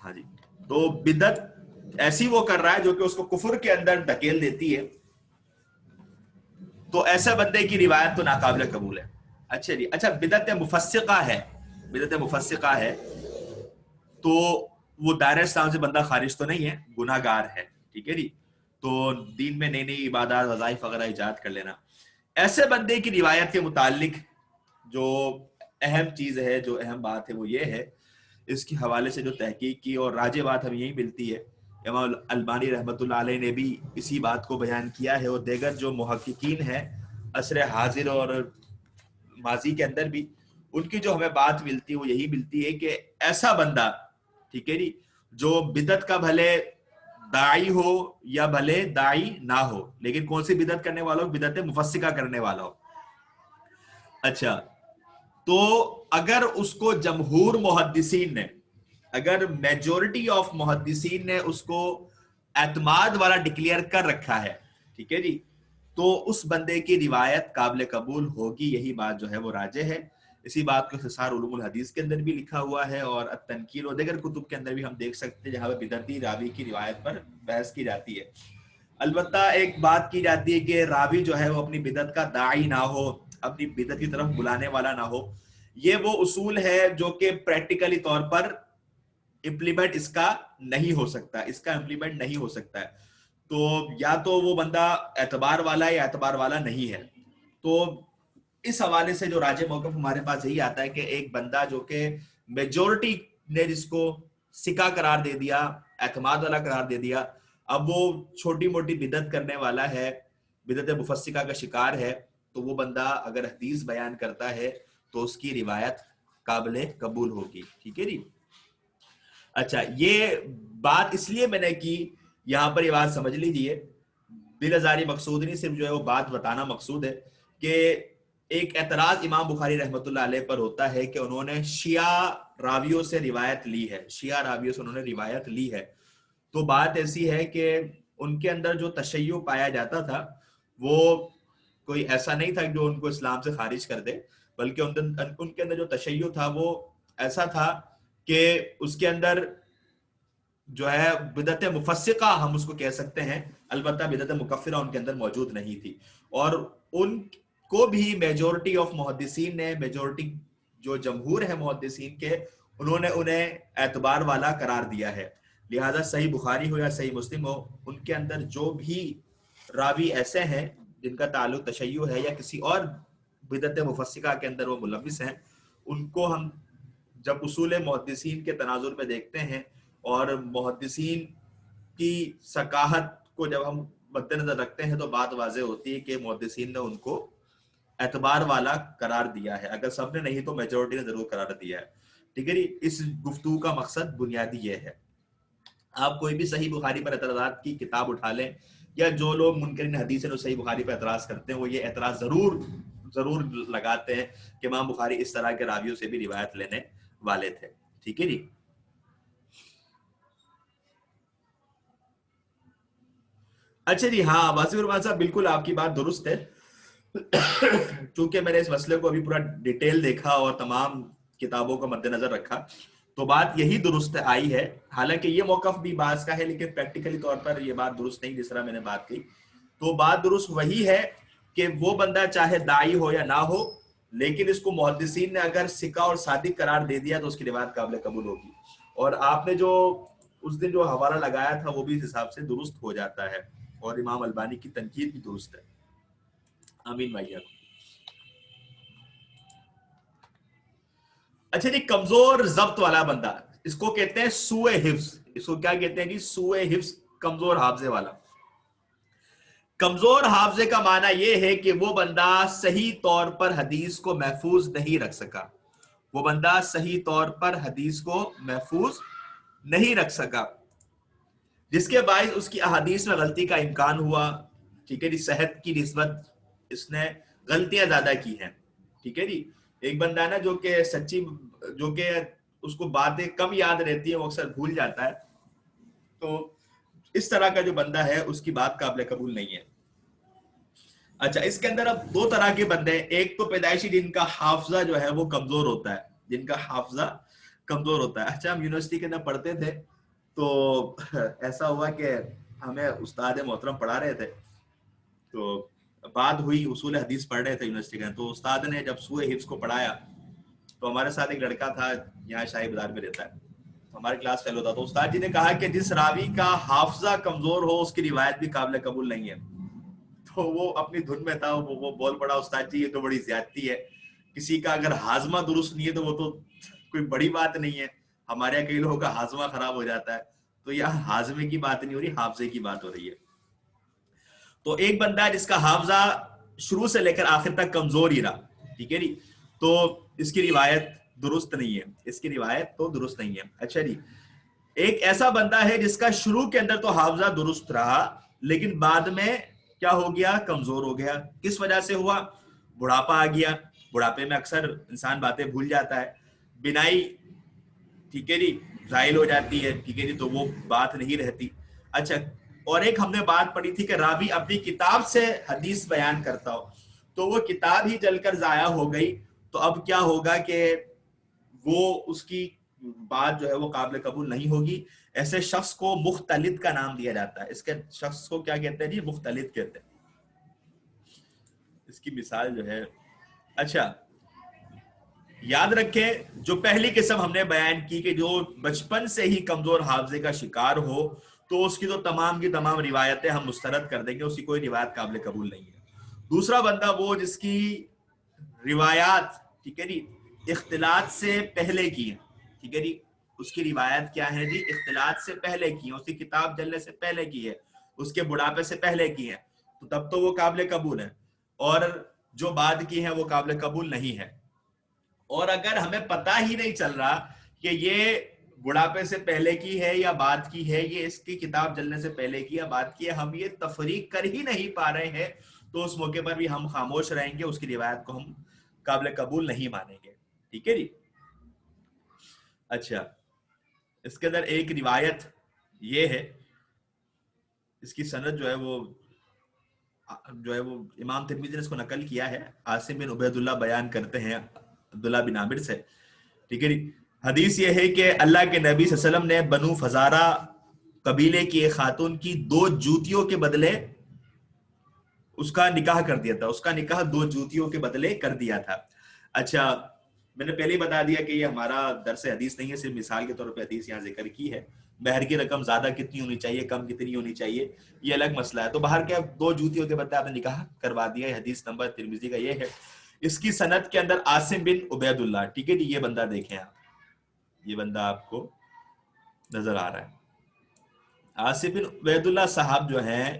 ہاں جی، تو بدعت ایسی وہ کر رہا ہے جو کہ اس کو کفر کے اندر دھکیل دیتی ہے، تو ایسے بندے کی روایت تو ناقابل قبول ہے. اچھا جی، اچھا بدعت مفسقہ ہے، بدعت مفسقہ ہے تو وہ دائرہ اسلام سے بندہ خارج تو نہیں ہے، گناہ گار ہے، ٹھیک ہے جی. تو دین میں نئی نئی عبادات وظائف وغیرہ ایجاد کر لینا. ایسے بندے کی روایت کے متعلق جو اہم چیز ہے، جو اہم بات ہے وہ یہ ہے، اس کے حوالے سے جو تحقیق کی اور راجع بات ہمیں یہی ملتی ہے، امام البانی رحمۃ اللہ علیہ نے بھی اسی بات کو بیان کیا ہے، اور دیگر جو محققین ہیں عصر حاضر اور ماضی کے اندر بھی، ان کی جو ہمیں بات ملتی ہے وہ یہی ملتی ہے کہ ایسا بندہ، ٹھیک ہے جی، جو بدعت کا بھلے داعی ہو یا بھلے داعی نہ ہو، لیکن کون سی بدعت کرنے والا ہو؟ بدعت مفسقہ کرنے والا ہو. اچھا، تو اگر اس کو جمہور محدثین نے، اگر میجورٹی آف محدثین نے اس کو اعتماد والا ڈکلیئر کر رکھا ہے، ٹھیک ہے جی، تو اس بندے کی روایت قابل قبول ہوگی. یہی بات جو ہے وہ راجح ہے. اسی بات کو اختصار علوم الحدیث کے اندر بھی لکھا ہوا ہے، اور التنکیر اور دیگر کتب کے اندر بھی ہم دیکھ سکتے ہیں جہاں پہ بدعتی راوی کی روایت پر بحث کی جاتی ہے. البتہ ایک بات کی جاتی ہے کہ راوی جو ہے وہ اپنی بدعت کا داعی نہ ہو، اپنی بدعت کی طرف بلانے والا نہ ہو. یہ وہ اصول ہے جو کہ پریکٹیکلی طور پر امپلیمنٹ اس کا نہیں ہو سکتا، اس کا امپلیمنٹ نہیں ہو سکتا ہے. تو یا تو وہ بندہ اعتبار والا ہے یا اعتبار والا نہیں ہے. تو اس حوالے سے جو راجع موقف ہمارے پاس یہی آتا ہے کہ ایک بندہ جو کہ میجورٹی نے جس کو سکہ قرار دے دیا، اعتماد والا قرار دے دیا، اب وہ چھوٹی موٹی بدعت کرنے والا ہے، بدعت مفسقہ کا شکار ہے، تو وہ بندہ اگر حدیث بیان کرتا ہے تو اس کی روایت قابل قبول ہوگی. ٹھیک ہے جی. اچھا، یہ بات اس لیے میں نے کی، یہاں پر یہ بات سمجھ لیجیے، بلازاری مقصود نہیں، صرف جو ہے وہ بات بتانا مقصود ہے کہ ایک اعتراض امام بخاری رحمۃ اللہ علیہ پر ہوتا ہے کہ انہوں نے شیعہ راویوں سے روایت لی ہے، شیعہ راویوں سے انہوں نے روایت لی ہے. تو بات ایسی ہے کہ ان کے اندر جو تشیع پایا جاتا تھا وہ کوئی ایسا نہیں تھا جو ان کو اسلام سے خارج کر دے، بلکہ ان کے اندر جو تشیع تھا وہ ایسا تھا کہ اس کے اندر جو ہے بدعت مفسقہ ہم اس کو کہہ سکتے ہیں، البتہ بدعت مکفرہ ان کے اندر موجود نہیں تھی. اور ان کو بھی میجورٹی آف محدثین نے، میجورٹی جو جمہور ہے محدثین کے، انہوں نے انہیں اعتبار والا قرار دیا ہے. لہذا صحیح بخاری ہو یا صحیح مسلم ہو، ان کے اندر جو بھی راوی ایسے ہیں جن کا تعلق تشیع ہے یا کسی اور بدعت مفسقہ کے اندر وہ ملوث ہیں، ان کو ہم جب اصول محدثین کے تناظر میں دیکھتے ہیں اور محدثین کی ثقافت کو جب ہم مد نظر رکھتے ہیں تو بات واضح ہوتی ہے کہ محدثین نے ان کو اعتبار والا قرار دیا ہے. اگر سب نے نہیں تو میجورٹی نے ضرور قرار دیا ہے. ٹھیک ہے جی. اس گفتگو کا مقصد بنیادی یہ ہے. آپ کوئی بھی صحیح بخاری پر اعتراضات کی کتاب اٹھا لیں، یا جو لوگ منکرین حدیث ہیں جو صحیح بخاری پر اعتراض کرتے ہیں وہ یہ اعتراض ضرور لگاتے ہیں کہ امام بخاری اس طرح کے راویوں سے بھی روایت لینے والے تھے. ٹھیک ہے جی. اچھا جی، ہاں واسف الرحمان صاحب بالکل آپ کی بات درست ہے. چونکہ میں نے اس مسئلے کو ابھی پورا ڈیٹیل دیکھا اور تمام کتابوں کو مد نظر رکھا تو بات یہی درست آئی ہے. حالانکہ یہ موقف بھی بعض کا ہے لیکن پریکٹیکلی طور پر یہ بات درست نہیں جس طرح میں نے بات کی. تو بات درست وہی ہے کہ وہ بندہ چاہے داعی ہو یا نہ ہو، لیکن اس کو محدثین نے اگر ثقہ اور صادق قرار دے دیا تو اس کی روایت قابل قبول ہوگی. اور آپ نے جو اس دن جو حوالہ لگایا تھا وہ بھی اس حساب سے درست ہو جاتا ہے، اور امام البانی کی تنقید بھی درست ہے. آمین بھائیہ. اچھا جی، کمزور ضبط والا بندہ، اس کو کہتے ہیں سوء حفظ. اس کو کیا کہتے ہیں جی؟ سوء حفظ، کمزور حافظے والا. کمزور حافظے کا معنی یہ ہے کہ وہ بندہ صحیح طور پر حدیث کو محفوظ نہیں رکھ سکا. وہ بندہ صحیح طور پر حدیث کو محفوظ نہیں رکھ سکا، جس کے باعث اس کی احادیث میں غلطی کا امکان ہوا. ٹھیک ہے جی. صحت کی نسبت اس نے غلطیاں زیادہ کی ہیں. ٹھیک ہے جی. ایک بندہ ہے نا جو کہ سچی، جو کہ اس کو باتیں کم یاد رہتی ہیں، وہ اکثر بھول جاتا ہے. تو اس طرح کا جو بندہ ہے اس کی بات قابل قبول نہیں ہے. اچھا، اس کے اندر اب دو طرح کے بندے ہیں. ایک تو پیدائشی جن کا حافظہ جو ہے وہ کمزور ہوتا ہے، جن کا حافظہ کمزور ہوتا ہے. اچھا ہم یونیورسٹی کے اندر پڑھتے تھے تو ایسا ہوا کہ ہمیں استاد محترم پڑھا رہے تھے, تو بات ہوئی اصول حدیث پڑھ رہے تھے یونیورسٹی کے, تو استاد نے جب سوء حفظ کو پڑھایا تو ہمارے ساتھ ایک لڑکا تھا, یہاں شاہی بازار میں رہتا ہے, ہمارے کلاس فیل ہوتا, تو استاد جی نے کہا کہ جس راوی کا حافظہ کمزور ہو اس کی روایت بھی قابل قبول نہیں ہے. تو وہ اپنی دھن میں تھا, وہ بول پڑا استاد جی یہ تو بڑی زیادتی ہے, کسی کا اگر ہاضمہ درست نہیں ہے تو وہ تو کوئی بڑی بات نہیں ہے, ہمارے یہاں کئی لوگوں کا ہاضمہ خراب ہو جاتا ہے, تو یہاں ہاضمے کی بات نہیں ہو رہی, حافظے کی بات ہو رہی ہے. تو ایک بندہ جس کا حافظہ شروع سے لے کر آخر تک کمزور ہی رہا, ٹھیک ہے جی, تو اس کی روایت درست نہیں ہے, اس کی روایت تو درست نہیں ہے. اچھا جی, ایک ایسا بندہ ہے جس کا شروع کے اندر تو حافظہ درست رہا لیکن بعد میں کیا ہو گیا, کمزور ہو گیا. کس وجہ سے ہوا؟ بڑھاپا آ گیا, بڑھاپے میں اکثر انسان باتیں بھول جاتا ہے, بنائی ٹھیک ہے جی زائل ہو جاتی ہے, ٹھیک ہے جی, تو وہ بات نہیں رہتی. اچھا, اور ایک ہم نے بات پڑھی تھی کہ راوی اپنی کتاب سے حدیث بیان کرتا ہو, تو وہ کتاب ہی جل کر ضائع ہو گئی, تو اب کیا ہوگا کہ وہ اس کی بات جو ہے وہ قابل قبول نہیں ہوگی. ایسے شخص کو مختلط کا نام دیا جاتا ہے. اس کے شخص کو کیا کہتے ہیں جی؟ مختلط کہتے ہیں. اس کی مثال جو ہے, اچھا یاد رکھیں جو پہلی قسم ہم نے بیان کی کہ جو بچپن سے ہی کمزور حافظے کا شکار ہو تو اس کی تو تمام کی تمام روایتیں ہم مسترد کر دیں گے, اس کی کوئی روایت قابل قبول نہیں ہے. دوسرا بندہ وہ جس کی روایات ٹھیک ہے جی اختلاط سے پہلے کی ہیں, ٹھیک ہے جی, اس کی روایت کیا ہے جی؟ اختلاط سے پہلے کی ہیں, اس کی کتاب جلنے سے پہلے کی ہے, اس کے بڑھاپے سے پہلے کی ہیں, تو تب تو وہ قابل قبول ہے, اور جو بعد کی ہیں وہ قابل قبول نہیں ہے. اور اگر ہمیں پتہ ہی نہیں چل رہا کہ یہ بڑھاپے سے پہلے کی ہے یا بعد کی ہے, یہ اس کی کتاب جلنے سے پہلے کی یا بعد کی ہے, ہم یہ تفریق کر ہی نہیں پا رہے ہیں, تو اس موقع پر بھی ہم خاموش رہیں گے, اس کی روایت کو ہم قابل قبول نہیں مانیں گے. ٹھیک ہے جی. اچھا, اس کے اندر ایک روایت یہ ہے, اس کی سند جو ہے وہ امام ترمذی نے اس کو نقل کیا ہے, عاصم بن عبید اللہ بیان کرتے ہیں عبداللہ بن عامر سے. ٹھیک ہے جی, حدیث یہ ہے کہ اللہ کے نبی صلی اللہ علیہ وسلم نے بنو فزارہ قبیلے کی ایک خاتون کی 2 جوتیوں کے بدلے اس کا نکاح کر دیا تھا, اس کا نکاح 2 جوتیوں کے بدلے کر دیا تھا. اچھا, میں نے پہلے ہی بتا دیا کہ یہ ہمارا درس حدیث نہیں ہے, صرف مثال کے طور پہ حدیث یہاں ذکر کی ہے. مہر کی رقم زیادہ کتنی ہونی چاہیے, کم کتنی ہونی چاہیے, یہ الگ مسئلہ ہے. تو باہر کے 2 جوتیوں کے بدلے آپ نے نکاح کروا دیا. حدیث نمبر ترمذی کا یہ ہے. اس کی سند کے اندر عاصم بن عبید اللہ, ٹھیک ہے جی, یہ بندہ دیکھیں آپ, یہ بندہ آپ کو نظر آ رہا ہے. عاصم بن عبید اللہ صاحب جو ہیں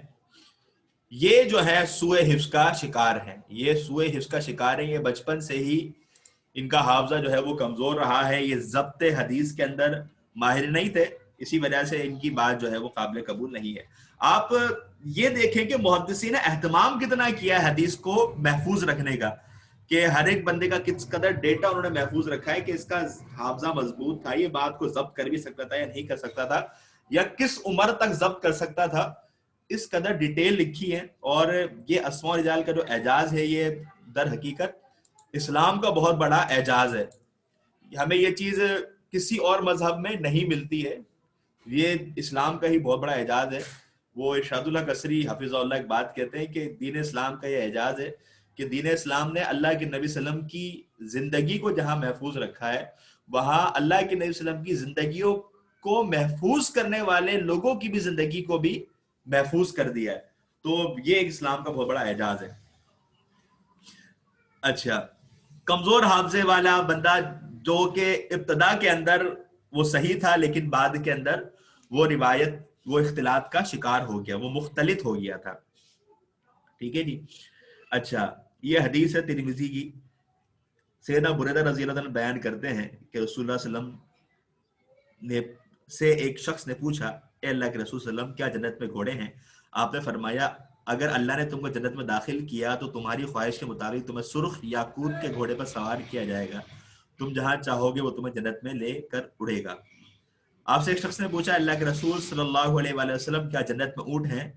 یہ جو ہے سوء حفظ کا شکار ہیں, یہ سوء حفظ کا شکار ہیں. یہ بچپن سے ہی ان کا حافظہ جو ہے وہ کمزور رہا ہے, یہ ضبط حدیث کے اندر ماہر نہیں تھے, اسی وجہ سے ان کی بات جو ہے وہ قابل قبول نہیں ہے. آپ یہ دیکھیں کہ محدثین نے اہتمام کتنا کیا ہے حدیث کو محفوظ رکھنے کا, کہ ہر ایک بندے کا کس قدر ڈیٹا انہوں نے محفوظ رکھا ہے, کہ اس کا حافظہ مضبوط تھا, یہ بات کو ضبط کر بھی سکتا تھا یا نہیں کر سکتا تھا, یا کس عمر تک ضبط کر سکتا تھا, اس قدر ڈیٹیل لکھی ہے. اور یہ اسماء رجال کا جو اعجاز ہے یہ در حقیقت اسلام کا بہت بڑا اعجاز ہے. ہمیں یہ چیز کسی اور مذہب میں نہیں ملتی ہے, یہ اسلام کا ہی بہت بڑا اعجاز ہے. وہ ارشاد اللہ قصری حفظہ اللہ ایک بات کہتے ہیں کہ دین اسلام کا یہ اعجاز ہے کہ دین اسلام نے اللہ کے نبی صلی اللہ علیہ وسلم کی زندگی کو جہاں محفوظ رکھا ہے, وہاں اللہ کے نبی صلی اللہ علیہ وسلم کی زندگیوں کو محفوظ کرنے والے لوگوں کی بھی زندگی کو بھی محفوظ کر دیا ہے. تو یہ اسلام کا بہت بڑا اعجاز ہے. اچھا, کمزور حافظے والا بندہ جو کہ ابتدا کے اندر وہ صحیح تھا لیکن بعد کے اندر وہ روایت وہ اختلاط کا شکار ہو گیا, وہ مختلط ہو گیا تھا. ٹھیک ہے جی. اچھا, یہ حدیث ہے ترمذی کی. سیدنا بریدہ رضی اللہ عنہ بیان کرتے ہیں کہ رسول اللہ صلی اللہ علیہ وسلم نے سے ایک شخص نے پوچھا, اے اللہ کے رسول صلی اللہ علیہ وسلم کیا جنت میں گھوڑے ہیں؟ آپ نے فرمایا اگر اللہ نے تم کو جنت میں داخل کیا تو تمہاری خواہش کے مطابق تمہیں سرخ یاقوت کے گھوڑے پر سوار کیا جائے گا, تم جہاں چاہو گے وہ تمہیں جنت میں لے کر اڑے گا. آپ سے ایک شخص نے پوچھا اللہ کے رسول صلی اللہ علیہ وآلہ وسلم کیا جنت میں اونٹ ہیں؟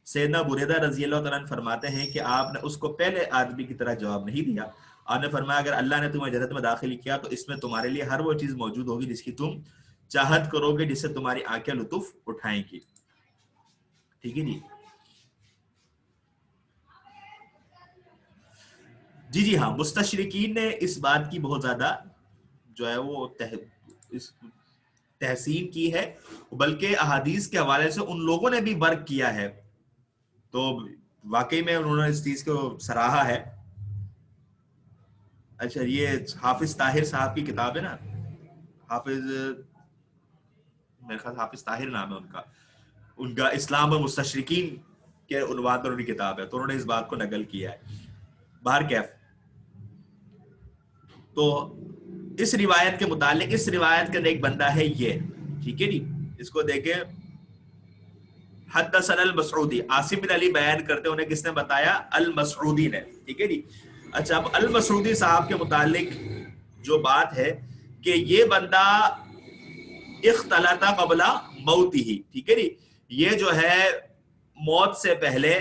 سیدنا بریدہ رضی اللہ تعالیٰ عنہ فرماتے ہیں کہ آپ نے اس کو پہلے آدمی کی طرح جواب نہیں دیا, آپ نے فرمایا اگر اللہ نے تمہیں جنت میں داخل کیا تو اس میں تمہارے لیے ہر وہ چیز موجود ہوگی جس کی تم چاہت کرو گے، جس سے تمہاری آنکھیں لطف اٹھائیں گی. ٹھیک ہے جی ہاں. مستشرقین نے اس بات کی بہت زیادہ جو ہے وہ تحسین کی ہے، بلکہ احادیث کے حوالے سے ان لوگوں نے بھی ورک کیا ہے، تو واقعی میں انہوں نے اس چیز کو سراہا ہے. اچھا یہ حافظ طاہر صاحب کی کتاب ہے نا، حافظ میرے خیال حافظ طاہر نام ہے ان کا اسلام اور مستشرقین کے عنوان پر ان کی کتاب ہے، تو انہوں نے اس بات کو نقل کیا ہے. باہر کیف تو اس روایت کے متعلق، اس روایت کا ایک بندہ ہے یہ، ٹھیک ہے جی. اس کو دیکھیں، حدثنا المسعودی، عاصم بن علی بیان کرتے انہیں کس نے بتایا؟ المسعودی نے. ٹھیک ہے جی. اچھا اب المسعودی صاحب کے متعلق جو بات ہے کہ یہ بندہ اختلط قبل موتہ، ٹھیک ہے جی، یہ جو ہے موت سے پہلے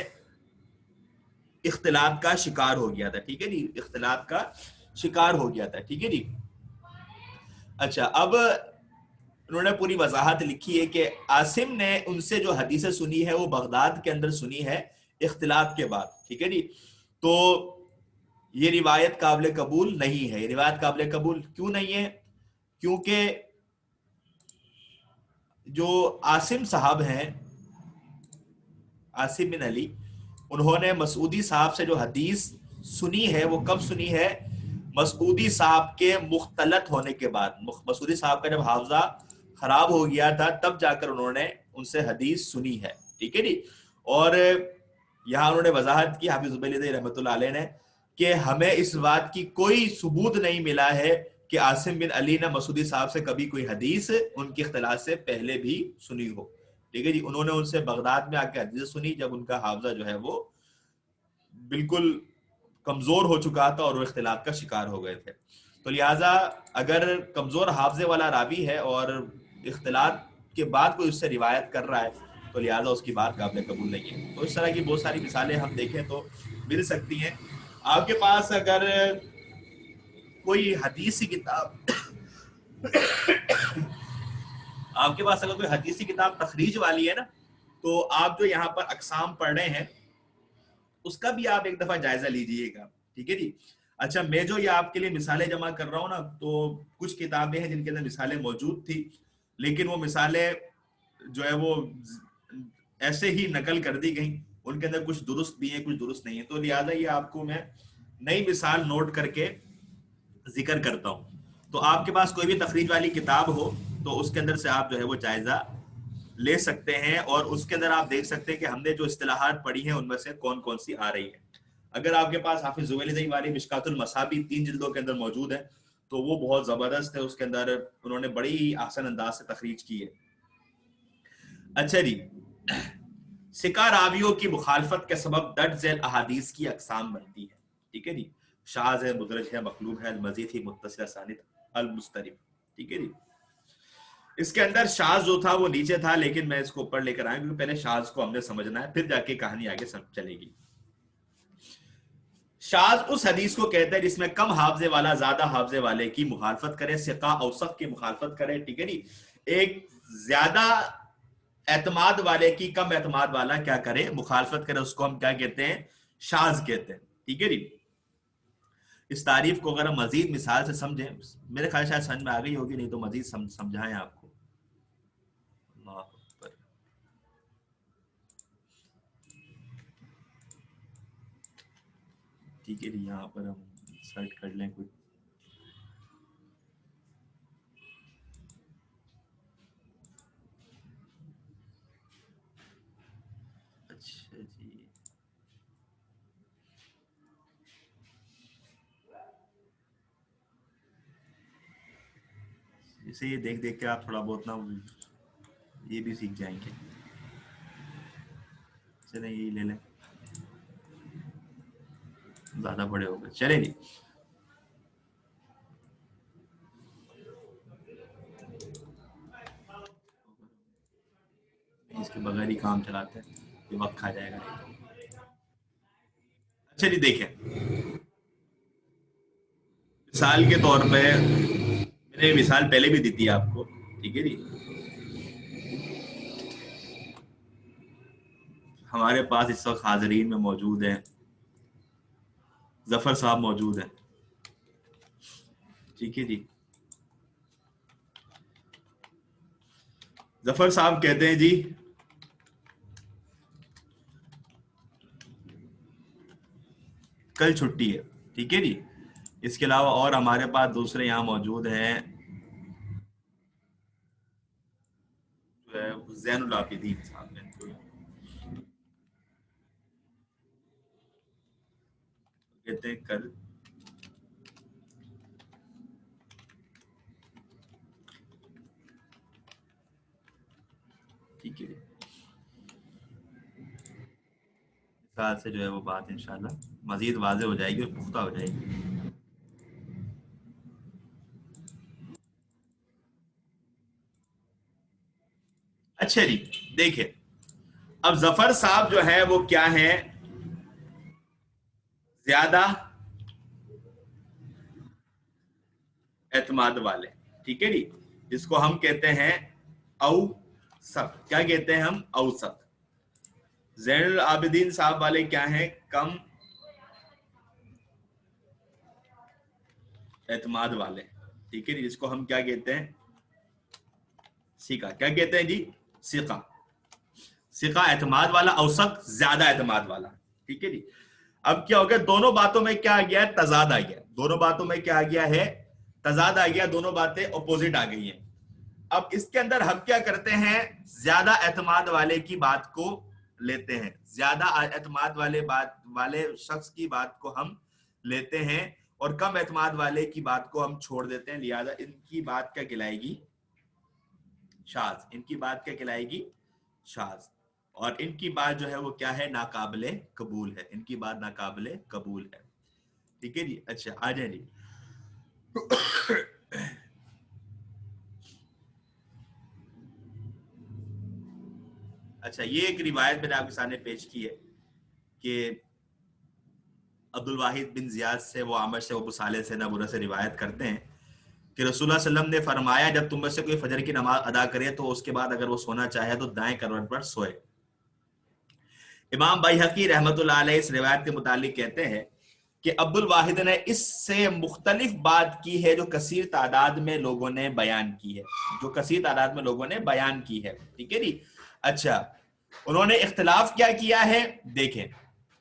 اختلاط کا شکار ہو گیا تھا. ٹھیک ہے جی، اختلاط کا شکار ہو گیا تھا. ٹھیک ہے جی. اچھا اب انہوں نے پوری وضاحت لکھی ہے کہ عاصم نے ان سے جو حدیثیں سنی ہے وہ بغداد کے اندر سنی ہے اختلاط کے بعد. ٹھیک ہے جی. تو یہ روایت قابل قبول نہیں ہے. یہ روایت قابل قبول کیوں نہیں ہے؟ کیونکہ جو عاصم صاحب ہیں، عاصم بن علی، انہوں نے مسعودی صاحب سے جو حدیث سنی ہے وہ کب سنی ہے؟ مسعودی صاحب کے مختلط ہونے کے بعد. مسعودی صاحب کا جب حافظہ خراب ہو گیا تھا تب جا کر انہوں نے ان سے حدیث سنی ہے. ٹھیک ہے جی. اور یہاں انہوں نے وضاحت کی حافظ زبیدی رحمۃ اللہ علیہ نے کہ ہمیں اس بات کی کوئی ثبوت نہیں ملا ہے کہ عاصم بن علی نے مسعودی صاحب سے کبھی کوئی حدیث ان کے اختلاط سے پہلے بھی سنی ہو. ٹھیک ہے جی. انہوں نے ان سے بغداد میں آ کے حدیث سنی جب ان کا حافظہ جو ہے وہ بالکل کمزور ہو چکا تھا اور وہ اختلاط کا شکار ہو گئے تھے. تو لہٰذا اگر کمزور حافظے والا راوی ہے اور اختلاط کے بعد کوئی اس سے روایت کر رہا ہے تو لہٰذا اس کی بات قابل قبول نہیں ہے. تو اس طرح کی بہت ساری مثالیں ہم دیکھیں تو مل سکتی ہیں. آپ کے پاس اگر کوئی حدیثی کتاب آپ کے پاس اگر کوئی حدیثی کتاب تخریج والی ہے نا، تو آپ جو یہاں پر اقسام پڑھ رہے ہیں اس کا بھی آپ ایک دفعہ جائزہ لیجئے گا. ٹھیک ہے جی. اچھا میں جو یہ آپ کے لیے مثالیں جمع کر رہا ہوں نا، تو کچھ کتابیں ہیں جن کے اندر مثالیں موجود تھی لیکن وہ مثالیں جو ہے وہ ایسے ہی نقل کر دی گئیں، ان کے اندر کچھ درست بھی ہیں کچھ درست نہیں ہیں. تو لہٰذا یہ آپ کو میں نئی مثال نوٹ کر کے ذکر کرتا ہوں. تو آپ کے پاس کوئی بھی تخریج والی کتاب ہو تو اس کے اندر سے آپ جو ہے وہ جائزہ لے سکتے ہیں، اور اس کے اندر آپ دیکھ سکتے ہیں کہ ہم نے جو اصطلاحات پڑھی ہیں ان میں سے کون کون سی آ رہی ہیں. اگر آپ کے پاس حافظ زویلی والی مشکات المصابیح 3 جلدوں کے اندر موجود ہے تو وہ بہت زبردست ہے، اس کے اندر انہوں نے بڑی ہی آسان انداز سے تخریج کی ہے. اچھا جی. ثقہ راویوں کی مخالفت کے سبب درج ذیل احادیث کی اقسام بنتی ہے. ٹھیک ہے جی. شاذ ہے، مدرج ہے، مقلوب ہے، المزید ہی متصل ساند، المسترب. ٹھیک ہے جی. اس کے اندر شاذ جو تھا وہ نیچے تھا لیکن میں اس کو اوپر لے کر آیا کیونکہ پہلے شاذ کو ہم نے سمجھنا ہے پھر جا کے کہانی آگے چلے گی. شاذ اس حدیث کو کہتے ہیں جس میں کم حافظے والا زیادہ حافظے والے کی مخالفت کرے، ثقہ اوثق کی مخالفت کرے. ٹھیک ہے جی. ایک زیادہ اعتماد والے کی کم اعتماد والا کیا کرے؟ مخالفت کرے. اس کو ہم کیا کہتے ہیں؟ شاذ کہتے ہیں. ٹھیک ہے جی. اس تعریف کو اگر ہم مزید مثال سے سمجھیں، میرے خیال شاید سمجھ میں آ گئی ہوگی، نہیں تو مزید سمجھائیں آپ کو. اللہ اکبر. ٹھیک ہے جی. یہاں پر ہم سرچ کر لیں کچھ. اچھا جی. اسے یہ دیکھ دیکھ کے آپ تھوڑا بہت نا یہ بھی سیکھ جائیں گے. چلیں یہی لے لیں، زیادہ بڑے ہو گئے. چلیں جی. اس کے بغیر ہی کام چلاتے ہیں، یہ وقت کھا جائے گا. اچھا جی. دیکھیں مثال کے طور پہ میں نے مثال پہلے بھی دی تھی آپ کو، ٹھیک ہے جی. ہمارے پاس اس وقت حاضرین میں موجود ہیں ظفر صاحب موجود ہیں، ٹھیک ہے جی. ظفر صاحب کہتے ہیں جی کل چھٹی ہے، ٹھیک ہے جی. اس کے علاوہ اور ہمارے پاس دوسرے یہاں موجود ہیں جو ہے زین العابدین صاحب ہیں، کہتے ہیں کل ٹھیک ہے جی. مثال سے جو ہے وہ بات انشاءاللہ مزید واضح ہو جائے گی اور پختہ ہو جائے گی. اچھا جی دیکھیں، اب ظفر صاحب جو ہے وہ کیا ہیں، زیادہ اعتماد والے، ٹھیک ہے جی، جس کو ہم کہتے ہیں اوثق. کیا کہتے ہیں ہم؟ اوثق. زین العابدین صاحب والے کیا ہیں؟ کم اعتماد والے، ٹھیک ہے جی، جس کو ہم کیا کہتے ہیں؟ ثقہ. کیا کہتے ہیں جی؟ ثقہ. ثقہ اعتماد والا، اوثق زیادہ اعتماد والا، ٹھیک ہے جی. اب کیا ہو گیا؟ دونوں باتوں میں کیا آ گیا ہے؟ تضاد آ گیا. دونوں باتوں میں کیا آ گیا ہے؟ تضاد آ گیا. دونوں باتیں اپوزٹ آ گئی ہیں. اب اس کے اندر ہم کیا کرتے ہیں؟ زیادہ اعتماد والے کی بات کو لیتے ہیں، زیادہ اعتماد والے شخص کی بات کو ہم لیتے ہیں اور کم اعتماد والے کی بات کو ہم چھوڑ دیتے ہیں. لہذا ان کی بات کیا کہلائے گی؟ شاذ. ان کی بات کیا کہلائے گی؟ شاذ. اور ان کی بات جو ہے وہ کیا ہے؟ ناقابل قبول ہے. ان کی بات ناقابل قبول ہے، ٹھیک ہے جی. اچھا آ جائیں جی. اچھا یہ ایک روایت میں نے آپ کے سامنے پیش کی ہے کہ عبد الواحد بن زیاد سے، وہ عامر سے، وہ ابو صالح سے، نبورہ سے روایت کرتے ہیں کہ رسول اللہ صلی اللہ علیہ وسلم نے فرمایا جب تم میں سے کوئی فجر کی نماز ادا کرے تو اس کے بعد اگر وہ سونا چاہے تو دائیں کروٹ پر سوئے. امام بیہقی رحمۃ اللہ علیہ اس روایت کے متعلق کہتے ہیں کہ عبد الواحد نے اس سے مختلف بات کی ہے جو کثیر تعداد میں لوگوں نے بیان کی ہے، جو کثیر تعداد میں لوگوں نے بیان کی ہے، ٹھیک ہے جی. اچھا انہوں نے اختلاف کیا کیا ہے؟ دیکھیں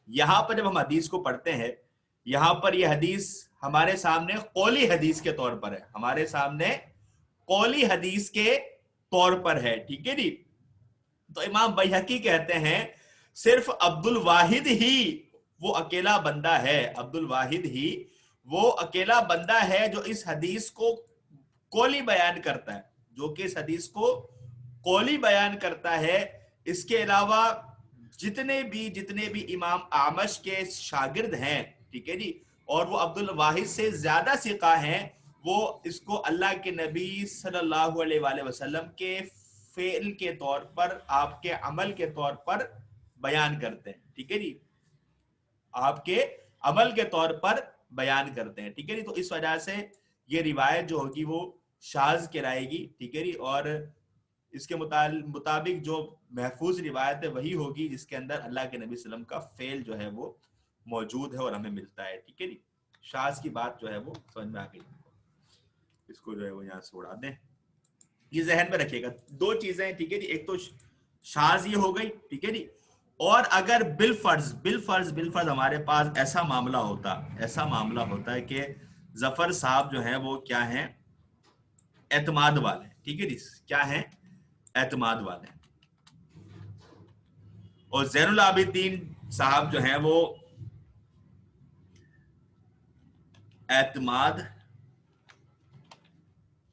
یہاں پر جب ہم حدیث کو پڑھتے ہیں، یہاں پر یہ حدیث ہمارے سامنے قولی حدیث کے طور پر ہے، ہمارے سامنے قولی حدیث کے طور پر ہے، ٹھیک ہے جی. تو امام بیہقی کہتے ہیں صرف عبد الواحد ہی وہ اکیلا بندہ ہے، عبد الواحد ہی وہ اکیلا بندہ ہے جو اس حدیث کو قولی بیان کرتا ہے، جو کہ اس حدیث کو قولی بیان کرتا ہے. اس کے علاوہ جتنے بھی امام اعمش کے شاگرد ہیں، ٹھیک ہے جی، اور وہ عبد الواحد سے زیادہ ثقہ ہیں، وہ اس کو اللہ کے نبی صلی اللہ علیہ وآلہ وسلم کے فعل کے طور پر، آپ کے عمل کے طور پر بیان کرتے ہیں، ٹھیک ہے جی، آپ کے عمل کے طور پر بیان کرتے ہیں، ٹھیک ہے جی. تو اس وجہ سے یہ روایت جو ہوگی وہ شاذ کہلائے گی، ٹھیک ہے جی. اور اس کے مطابق جو محفوظ روایت ہے وہی ہوگی جس کے اندر اللہ کے نبی صلی اللہ علیہ وسلم کا فعل جو ہے وہ موجود ہے اور ہمیں ملتا ہے، ٹھیک ہے جی. شاذ کی بات جو ہے وہ سمجھ میں آ گئی، اس کو جو ہے وہ یہاں سے اڑا دیں. یہ ذہن میں رکھیے گا دو چیزیں ہیں، ٹھیک ہے جی. ایک تو شاذ یہ ہو گئی، ٹھیک ہے جی. اور اگر بالفرض ہمارے پاس ایسا معاملہ ہوتا ہے کہ ظفر صاحب جو ہیں وہ کیا ہیں؟ اعتماد والے، ٹھیک ہے جی. کیا ہیں؟ اعتماد والے. اور زین العابدین صاحب جو ہیں وہ اعتماد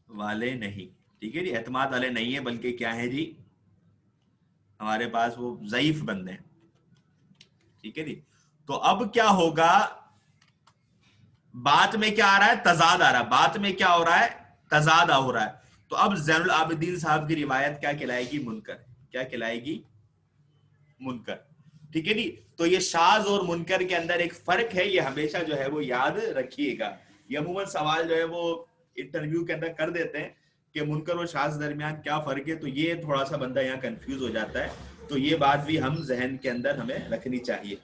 والے نہیں، ٹھیک ہے جی. اعتماد والے نہیں ہیں بلکہ کیا ہیں جی؟ ہمارے پاس وہ ضعیف بندے ہیں، ٹھیک ہے جی. تو اب کیا ہوگا؟ بات میں کیا آ رہا ہے؟ تضاد آ رہا ہے. بات میں کیا ہو رہا ہے؟ تضاد ہو رہا ہے. تو اب زین العابدین صاحب کی روایت کیا کہلائے گی؟ منکر. کیا کہلائے گی؟ منکر، ٹھیک ہے جی. تو یہ شاذ اور منکر کے اندر ایک فرق ہے، یہ ہمیشہ جو ہے وہ یاد رکھیے گا. یہ عموماً سوال جو ہے وہ انٹرویو کے اندر کر دیتے ہیں کہ منکر و شاذ درمیان کیا فرق ہے, تو یہ تھوڑا سا بندہ یہاں کنفیوز ہو جاتا ہے. تو یہ بات بھی ہم ذہن کے اندر ہمیں رکھنی چاہیے,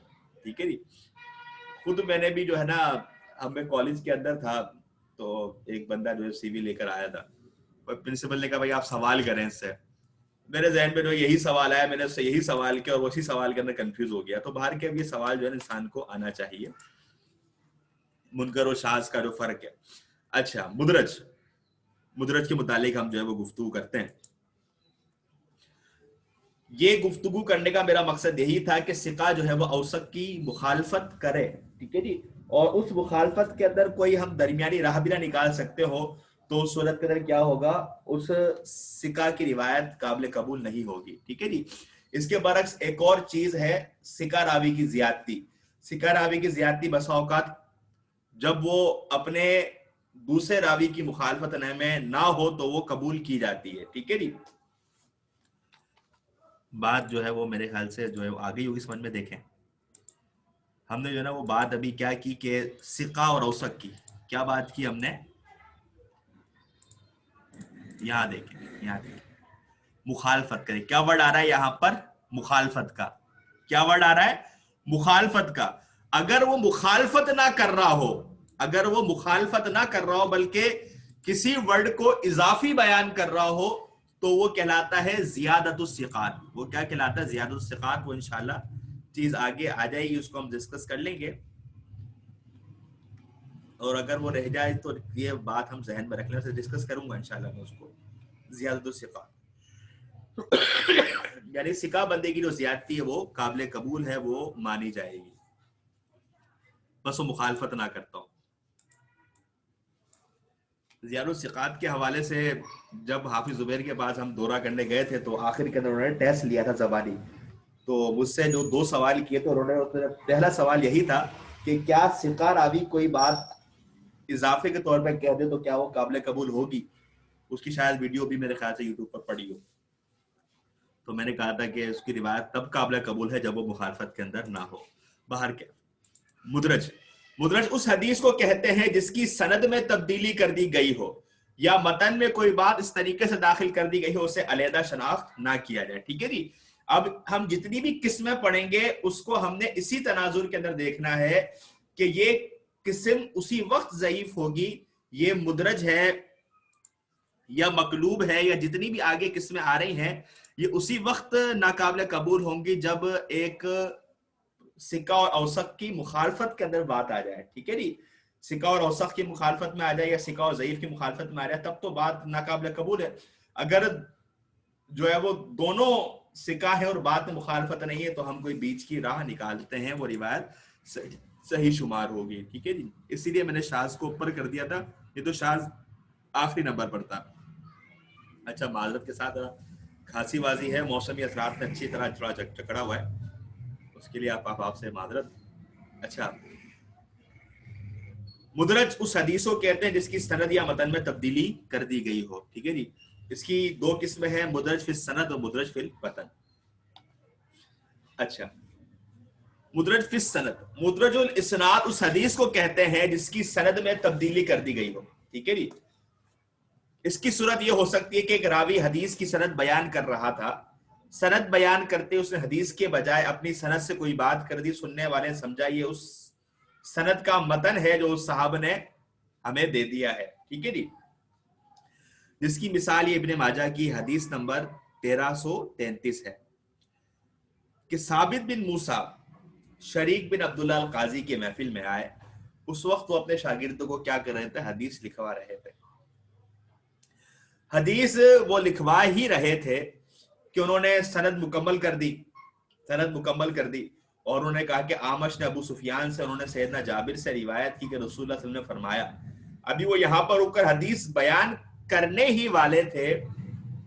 ٹھیک ہے جی. خود میں نے بھی جو ہے نا, ہمیں کالج کے اندر تھا تو ایک بندہ جو ہے سی وی لے کر آیا تھا, پرنسپل نے کہا بھائی آپ سوال کریں اس سے. میرے ذہن میں جو یہی سوال آیا, میں نے اس سے یہی سوال کیا اور اسی سوال کے اندر کنفیوز ہو گیا. تو باہر کے اب یہ سوال جو ہے انسان کو آنا چاہیے, منکر و شاذ کا جو فرق ہے. اچھا, مدرج کے متعلق ہم جو ہے وہ گفتگو کرتے ہیں. یہ گفتگو کرنے کا میرا مقصد یہی تھا کہ ثقہ جو ہے وہ اوثق کی مخالفت کرے, ٹھیک ہے جی, اور اس مخالفت کے اندر کوئی ہم درمیانی راہ بھی نہ نکال سکتے ہو تو اس صورت کے اندر کیا ہوگا, اس ثقہ کی روایت قابل قبول نہیں ہوگی, ٹھیک ہے جی. اس کے برعکس ایک اور چیز ہے ثقہ راوی کی زیادتی. ثقہ راوی کی زیادتی بسا اوقات جب وہ اپنے دوسرے راوی کی مخالفت میں نہ ہو تو وہ قبول کی جاتی ہے, ٹھیک ہے جی. بات جو ہے وہ میرے خیال سے جو ہے وہ آگے ہوگی سمجھ میں. دیکھیں ہم نے جو ہے نا وہ بات ابھی کیا کی کہ ثقہ اور اوثق کی کیا بات کی ہم نے, یہاں دیکھیں مخالفت کرے. کیا ورڈ آ رہا ہے یہاں پر, مخالفت کا. کیا ورڈ آ رہا ہے, مخالفت کا. اگر وہ مخالفت نہ کر رہا ہو, اگر وہ مخالفت نہ کر رہا ہو بلکہ کسی ورڈ کو اضافی بیان کر رہا ہو تو وہ کہلاتا ہے زیادت الثقات. وہ کیا کہلاتا ہے, زیادت الثقات. وہ انشاءاللہ چیز آگے آ جائے گی, اس کو ہم ڈسکس کر لیں گے, اور اگر وہ رہ جائے تو یہ بات ہم ذہن میں رکھ لیں, سے ڈسکس کروں گا انشاءاللہ میں اس کو. زیادت الثقات یعنی ثقہ بندے کی جو زیادتی ہے وہ قابل قبول ہے, وہ مانی جائے گی, بس وہ مخالفت نہ کرتا ہوں. زیادت الثقات کے حوالے سے جب حافظ زبیر کے پاس ہم دورہ کرنے گئے تھے تو آخر کے اندر انہوں نے ٹیسٹ لیا تھا زبانی. تو مجھ سے جو 2 سوال کیے تو انہوں نے, پہلا سوال یہی تھا کہ کیا ثقہ راوی کوئی بات اضافے کے طور پہ کہہ دے تو کیا وہ قابل قبول ہوگی. اس کی شاید ویڈیو بھی میرے خیال سے یوٹیوب پر پڑی ہو. تو میں نے کہا تھا کہ اس کی روایت تب قابل قبول ہے جب وہ مخالفت کے اندر نہ ہو. باہر کے مدرج اس حدیث کو کہتے ہیں جس کی سند میں تبدیلی کر دی گئی ہو یا متن میں کوئی بات اس طریقے سے داخل کر دی گئی ہو اسے علیحدہ شناخت نہ کیا جائے, ٹھیک ہے جی. اب ہم جتنی بھی قسمیں پڑھیں گے اس کو ہم نے اسی تناظر کے اندر دیکھنا ہے کہ یہ قسم اسی وقت ضعیف ہوگی, یہ مدرج ہے یا مقلوب ہے یا جتنی بھی آگے قسمیں آ رہی ہیں یہ اسی وقت ناقابل قبول ہوں گی جب ایک ثقہ اور اوثق کی مخالفت کے اندر بات آ جائے, ٹھیک ہے جی. ثقہ اور اوثق کی مخالفت میں آ جائے یا ثقہ اور ضعیف کی مخالفت میں آ جائے تب تو بات ناقابل قبول ہے. اگر جو ہے وہ دونوں ثقہ ہے اور بات میں مخالفت نہیں ہے تو ہم کوئی بیچ کی راہ نکالتے ہیں, وہ روایت صحیح شمار ہوگی, ٹھیک ہے جی. اسی لیے میں نے شاذ کو اوپر کر دیا تھا, یہ تو شاذ آخری نمبر پر تھا. اچھا, معذرت کے ساتھ کھانسی بازی ہے, موسمی اثرات میں اچھی طرح تھوڑا چکڑا ہوا ہے, اس کے لیے آپ سے معذرت. اچھا, مدرج اس حدیث کو کہتے ہیں جس کی سند یا متن میں تبدیلی کر دی گئی ہو, ٹھیک ہے جی. اس کی 2 قسمیں ہیں, مدرج فی السند اور مدرج فی المتن. اچھا, مدرج فی السند, مدرج الاسناد اس حدیث کو کہتے ہیں جس کی سند میں تبدیلی کر دی گئی ہو, ٹھیک ہے جی. اس کی صورت یہ ہو سکتی ہے کہ ایک راوی حدیث کی سند بیان کر رہا تھا, سند بیان کرتے اس نے حدیث کے بجائے اپنی سند سے کوئی بات کر دی, سننے والے نے سمجھا یہ اس سند کا متن ہے جو اس صحابہ نے ہمیں دے دیا ہے, ٹھیک ہے جی. جس کی مثال یہ ابن ماجہ کی حدیث نمبر 1333 ہے کہ ثابت بن موسیٰ شریک بن عبداللہ القاضی کے محفل میں آئے. اس وقت وہ اپنے شاگردوں کو کیا کر رہے تھے, حدیث لکھوا رہے تھے. حدیث وہ لکھوا ہی رہے تھے کہ انہوں نے سند مکمل کر دی اور انہوں نے کہا کہ آمش نے ابو سفیان سے, انہوں نے سیدنا جابر سے روایت کی کہ رسول اللہ صلی اللہ علیہ وسلم نے فرمایا. ابھی وہ یہاں پر رک کر حدیث بیان کرنے ہی والے تھے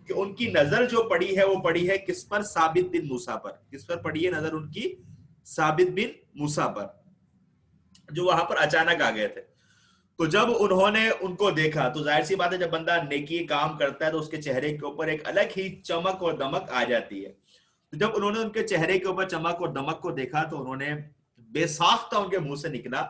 کہ ان کی نظر جو پڑی ہے وہ پڑی ہے کس پر, ثابت بن موسیٰ پر. کس پر پڑی ہے نظر ان کی, ثابت بن موسیٰ پر, جو وہاں پر اچانک آ گئے تھے. تو جب انہوں نے ان کو دیکھا تو ظاہر سی بات ہے جب بندہ نیکی کام کرتا ہے تو اس کے چہرے کے اوپر ایک الگ ہی چمک اور دمک آ جاتی ہے. تو جب انہوں نے ان کے چہرے کے اوپر چمک اور دمک کو دیکھا تو انہوں نے بے ساختہ ان کے منہ سے نکلا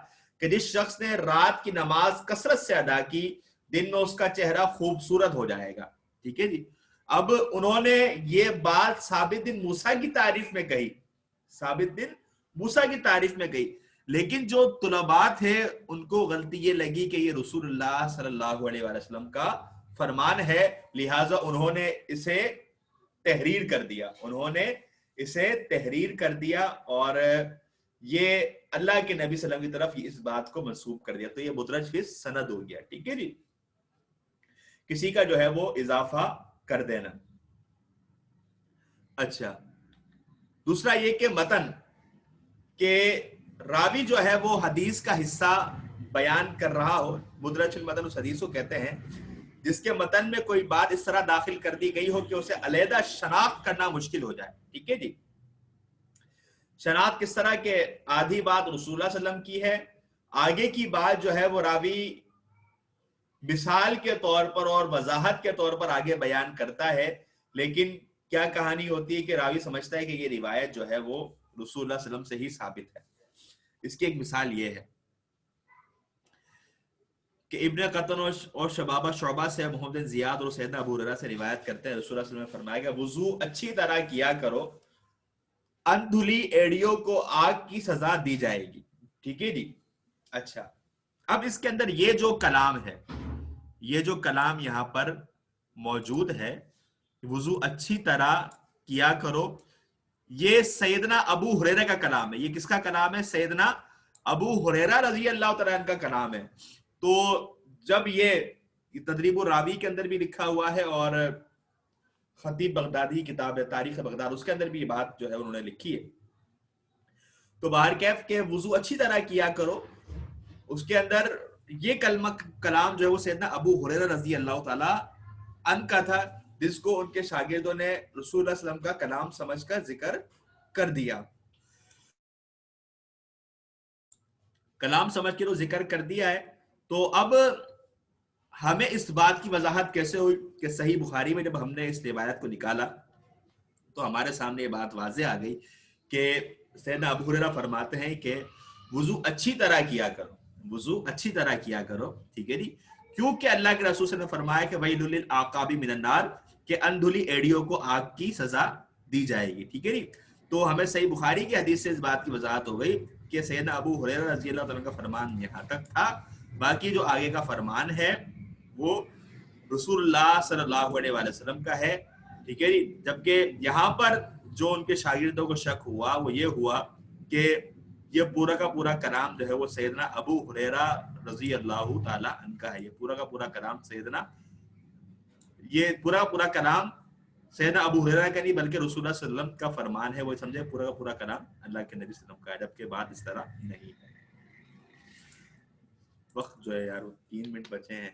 کہ جس شخص نے رات کی نماز کثرت سے ادا کی دن میں اس کا چہرہ خوبصورت ہو جائے گا. ٹھیک ہے جی. اب انہوں نے یہ بات ثابت بن موسیٰ کی تعریف میں کہی, ثابت بن موسیٰ کی تعریف میں کہی, لیکن جو طلباء تھے ان کو غلطی یہ لگی کہ یہ رسول اللہ صلی اللہ علیہ وآلہ وسلم کا فرمان ہے, لہٰذا انہوں نے اسے تحریر کر دیا, انہوں نے اسے تحریر کر دیا اور یہ اللہ کے نبی صلی اللہ علیہ وسلم کی طرف اس بات کو منسوب کر دیا. تو یہ مدرج فی سند ہو گیا. ٹھیک ہے جی, کسی کا جو ہے وہ اضافہ کر دینا. اچھا, دوسرا یہ کہ متن کہ راوی جو ہے وہ حدیث کا حصہ بیان کر رہا ہو, مدرج فی المتن اس حدیث کو کہتے ہیں جس کے متن میں کوئی بات اس طرح داخل کر دی گئی ہو کہ اسے علیحدہ شناخت کرنا مشکل ہو جائے. ٹھیک ہے جی. شناخت کس طرح کہ آدھی بات رسول اللہ صلی اللہ علیہ وسلم کی ہے, آگے کی بات جو ہے وہ راوی مثال کے طور پر اور وضاحت کے طور پر آگے بیان کرتا ہے, لیکن کیا کہانی ہوتی ہے کہ راوی سمجھتا ہے کہ یہ روایت جو ہے وہ رسول اللہ صلی اللہ علیہ وسلم سے ہی ثابت ہے. اس کی ایک مثال یہ ہے کہ ابن قطن اور شبابہ شعبہ سے محمد بن زیاد اور سیدنا ابو ہریرہ سے روایت کرتے ہیں, رسول اللہ صلی اللہ علیہ وسلم نے فرمایا کہ وضو اچھی طرح کیا کرو, اندھلی ایڑیوں کو آگ کی سزا دی جائے گی. ٹھیک ہے جی. اچھا, اب اس کے اندر یہ جو کلام ہے, یہ جو کلام یہاں پر موجود ہے, وضو اچھی طرح کیا کرو, یہ سیدنا ابو ہریرہ کا کلام ہے. یہ کس کا کلام ہے؟ سیدنا ابو ہریرہ رضی اللہ تعالیٰ عنہ کا کلام ہے. تو جب یہ تدریب الراوی کے اندر بھی لکھا ہوا ہے اور خطیب بغدادی کتاب ہے تاریخ بغداد, اس کے اندر بھی یہ بات جو ہے انہوں نے لکھی ہے. تو بہرکیف کہ وضو اچھی طرح کیا کرو, اس کے اندر یہ کلام جو ہے وہ سیدنا ابو ہریرہ رضی اللہ تعالیٰ عنہ کا تھا, جس کو ان کے شاگردوں نے رسول اللہ صلی اللہ علیہ وسلم کا کلام سمجھ کر ذکر کر دیا. کلام سمجھ کے وہ ذکر کر دیا ہے. تو اب ہمیں اس بات کی وضاحت کیسے ہوئی کہ صحیح بخاری میں جب ہم نے اس روایت کو نکالا تو ہمارے سامنے یہ بات واضح آ گئی کہ سیدنا ابو ہریرہ فرماتے ہیں کہ وضو اچھی طرح کیا کرو, وضو اچھی طرح کیا کرو. ٹھیک ہے جی. کیونکہ اللہ کے رسول صلی اللہ علیہ وسلم نے فرمایا کہ ویل للعقاب من النار, کہ اندھلی ایڑیوں کو آگ کی سزا دی جائے گی. ٹھیک ہے جی. تو ہمیں صحیح بخاری کی حدیث سے اس بات کی وضاحت ہو گئی کہ سیدنا ابو ہریرہ رضی اللہ تعالیٰ کا فرمان یہاں تک تھا, باقی جو آگے کا فرمان ہے وہ رسول اللہ صلی اللہ علیہ وآلہ وسلم کا ہے. ٹھیک ہے جی. جبکہ یہاں پر جو ان کے شاگردوں کو شک ہوا وہ یہ ہوا کہ یہ پورا کا پورا کلام جو ہے وہ سیدنا ابو ہریرہ رضی اللہ تعالی عنہ کا ہے. یہ پورا کا پورا کلام کلام سیدنا ابو ہریرہ کا نہیں بلکہ رسول اللہ صلی اللہ علیہ وسلم کا فرمان ہے. وہ سمجھے پورا کا پورا کلام اللہ کے نبی صلی اللہ علیہ وسلم کا ہے, جبکہ بات اس طرح نہیں ہے. وقت جو ہے یار 3 منٹ بچے ہیں,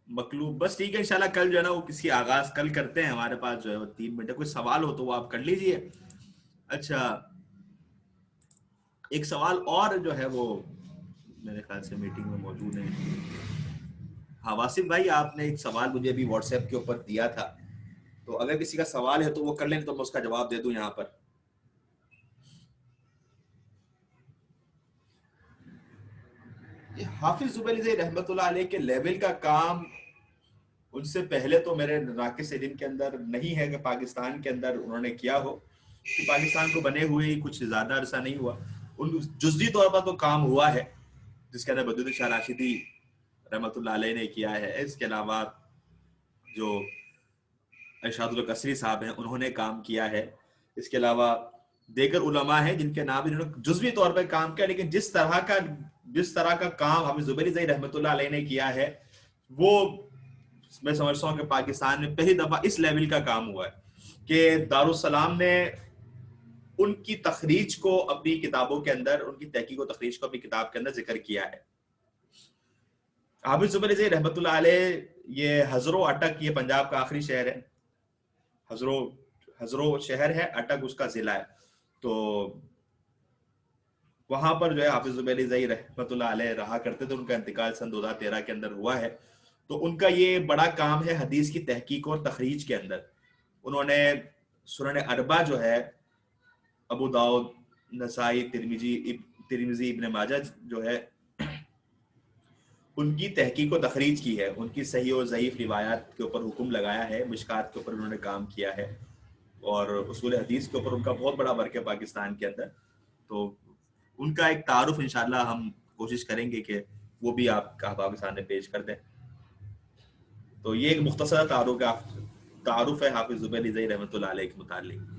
مطلوب بس ٹھیک ہے. انشاءاللہ کل جو ہے نا وہ کسی آغاز کل کرتے ہیں, ہمارے پاس جو ہے وہ 3 منٹ ہے. کوئی سوال ہو تو وہ آپ کر لیجئے. اچھا, ایک سوال اور جو ہے وہ میرے خیال سے میٹنگ میں موجود ہے. ہاں واسف بھائی, آپ نے ایک سوال مجھے بھی واٹس ایپ کے اوپر دیا تھا, تو اگر کسی کا سوال ہے تو وہ کر لیں تو میں اس کا جواب دے دوں یہاں پر. حافظ زبیری رحمت اللہ علیہ کے لیول کا کام ان سے پہلے تو میرے ناقص علم کے اندر نہیں ہے کہ پاکستان کے اندر انہوں نے کیا ہو, کہ پاکستان کو بنے ہوئے ہی کچھ زیادہ عرصہ نہیں ہوا. ان جزوی طور پر تو کام ہوا ہے جس کے اندر بدرالدین شاہ راشدی رحمت اللہ علیہ نے کیا ہے. اس کے علاوہ جو ارشاد القصری صاحب ہیں انہوں نے کام کیا ہے. اس کے علاوہ دیگر علماء ہیں جن کے نام انہوں نے جزوی طور پر کام کیا, لیکن جس طرح کا کام حافظ زبیری رحمت اللہ علیہ نے کیا ہے وہ میں سمجھتا ہوں کہ پاکستان میں پہلی دفعہ اس لیول کا کام ہوا ہے کہ دارالسلام نے ان کی تخریج کو اپنی کتابوں کے اندر, ان کی تحقیق و تخریج کو اپنی کتاب کے اندر ذکر کیا ہے. حافظ زبیری رحمت اللہ علیہ یہ ہزرو اٹک, یہ پنجاب کا آخری شہر ہے, ہزرو شہر ہے, اٹک اس کا ضلع ہے. تو وہاں پر جو ہے حافظ زبیری رحمت اللہ علیہ رہا کرتے تھے. ان کا انتقال سن 2013 کے اندر ہوا ہے. تو ان کا یہ بڑا کام ہے حدیث کی تحقیق اور تخریج کے اندر. انہوں نے سنن اربع جو ہے ابو داؤد, نسائی, ترمذی, ترمذی، ابن ماجہ جو ہے ان کی تحقیق و تخریج کی ہے، ان کی صحیح و ضعیف روایات کے اوپر حکم لگایا ہے، مشکات کے اوپر انہوں نے کام کیا ہے، اور اصول حدیث کے اوپر ان کا بہت بڑا ورک ہے پاکستان کے اندر. تو ان کا ایک تعارف انشاءاللہ ہم کوشش کریں گے کہ وہ بھی آپ کے سامنے پیش کر دیں. تو یہ ایک مختصر تعارف ہے حافظ زبیر رضوی رحمۃ اللہ علیہ کے متعلق.